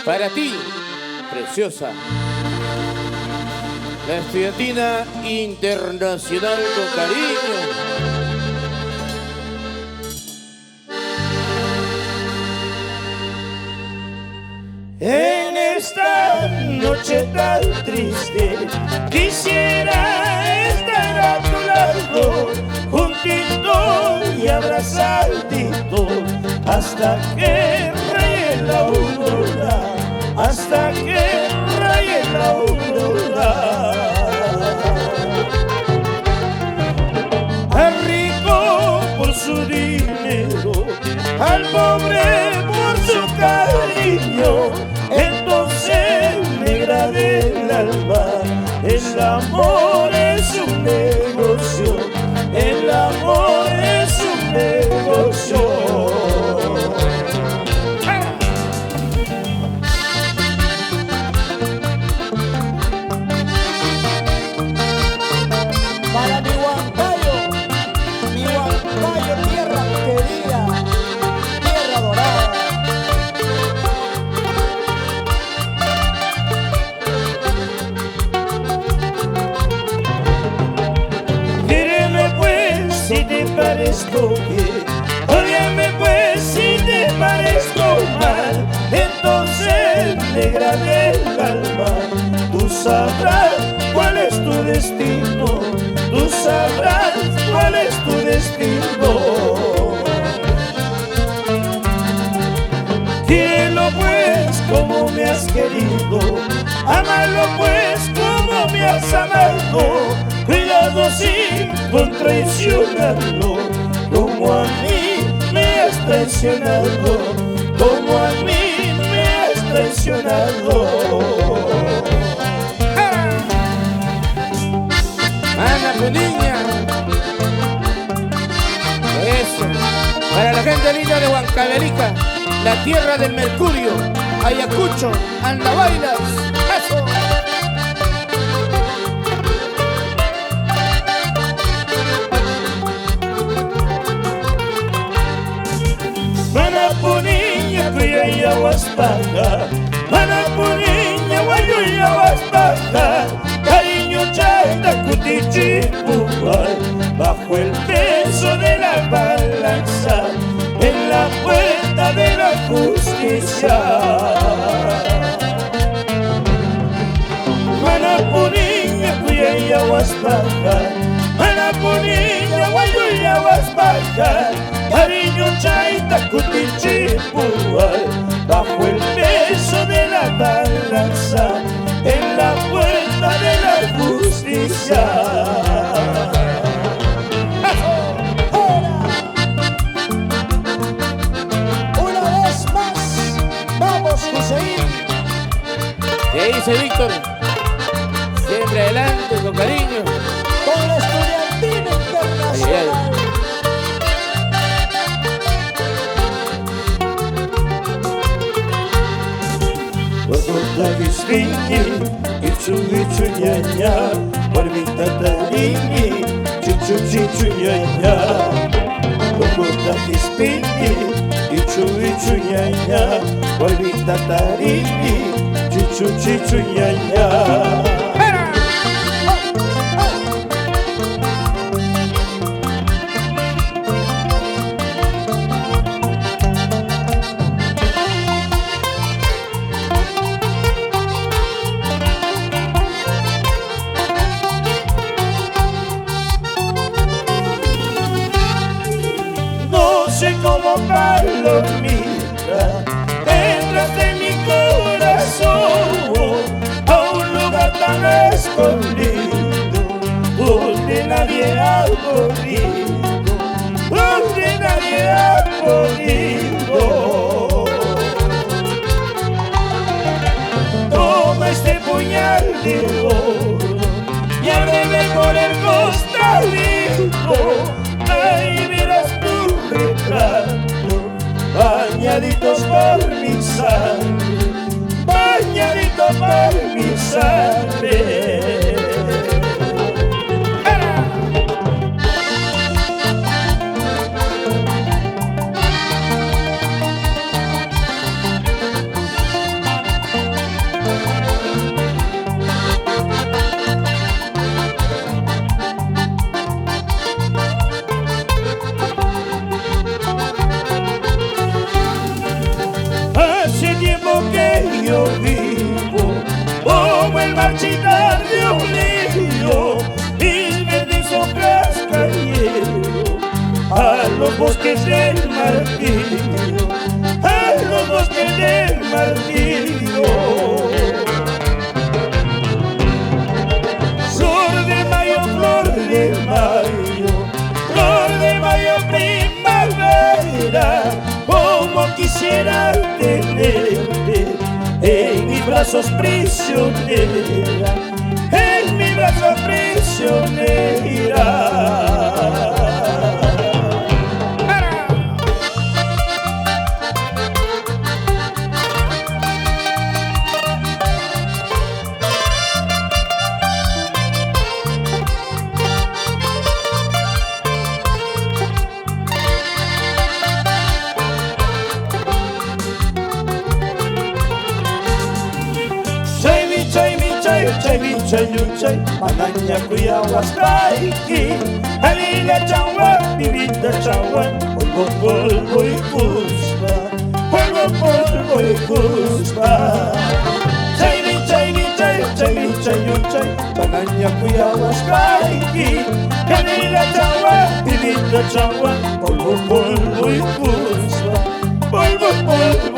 Para ti, preciosa. La estudiantina internacional con cariño. En esta noche tan triste quisiera estar a tu lado, juntito y abrazadito, hasta que raye la aurora, hasta que raye la aurora. Al rico por su dinero, al pobre por su cariño, entonces negra del alma, el amor es un negocio, el amor es un negocio. Para mi Huancayo, tierra querida, tierra dorada. Quíreme pues si te parezco bien, ódiame pues si te parezco mal, entonces negra del alma, tú sabrás cuál es tu destino, tú sabrás cuál es tu destino. Quiérelo pues como me has querido, amalo pues como me has amado, cuidado sin traicionarlo, como a mí me has traicionado, como a mí me has traicionado. Ana, tu niña. Eso. Para la gente linda de Huancavelica, la tierra del mercurio, Ayacucho, anda bailas. Eso. Manapuniña, Cuyaya, Huaspaca, Manapuniña, Guayuya, Huaspaca, cariño chata, Cutichipuay, bajo el peso de la balanza, en la puerta de la justicia. Manapuniña, Cuyaya, Huaspaca, Manapuniña, Guayuya, Huaspaca, cariño chaita, Cutichipuay, bajo el peso de la balanza, en la puerta de la justicia. Una vez más, vamos Hussein. ¿Qué dice Víctor? Siempre adelante, con cariño. Con la estudiantina internacional. Tagisringi, ichu ichu nyanya, warmita taringi, chuchu chichu nyanya. Tagisringi, ichu ichu nyanya, warmita taringi, chuchu chichu nyanya. Como palomita, entras en mi corazón a un lugar tan escondido, donde nadie ha podido, donde nadie ha podido. Toma este puñal de oro y ábreme por el costadito, ahí verás tu retrato, bañaditos por mi sangre, bañaditos por mi sangre. marchitar de un lío, y verdes hojas cayeron a los bosques del martirio, a los bosques del martirio. Flor de mayo, flor de mayo, flor de mayo, primavera, como quisiera tenerte en mis brazos prisionera, en mis brazos prisionera. Chay, mananya kuyawastaiki, alila chawa, vivita chawa, polvo, polvo y cuspa, polvo, polvo y cuspa. Chay, mananya kuyawastaiki, alila chawa, vivita chawa, polvo, polvo y cuspa, polvo, polvo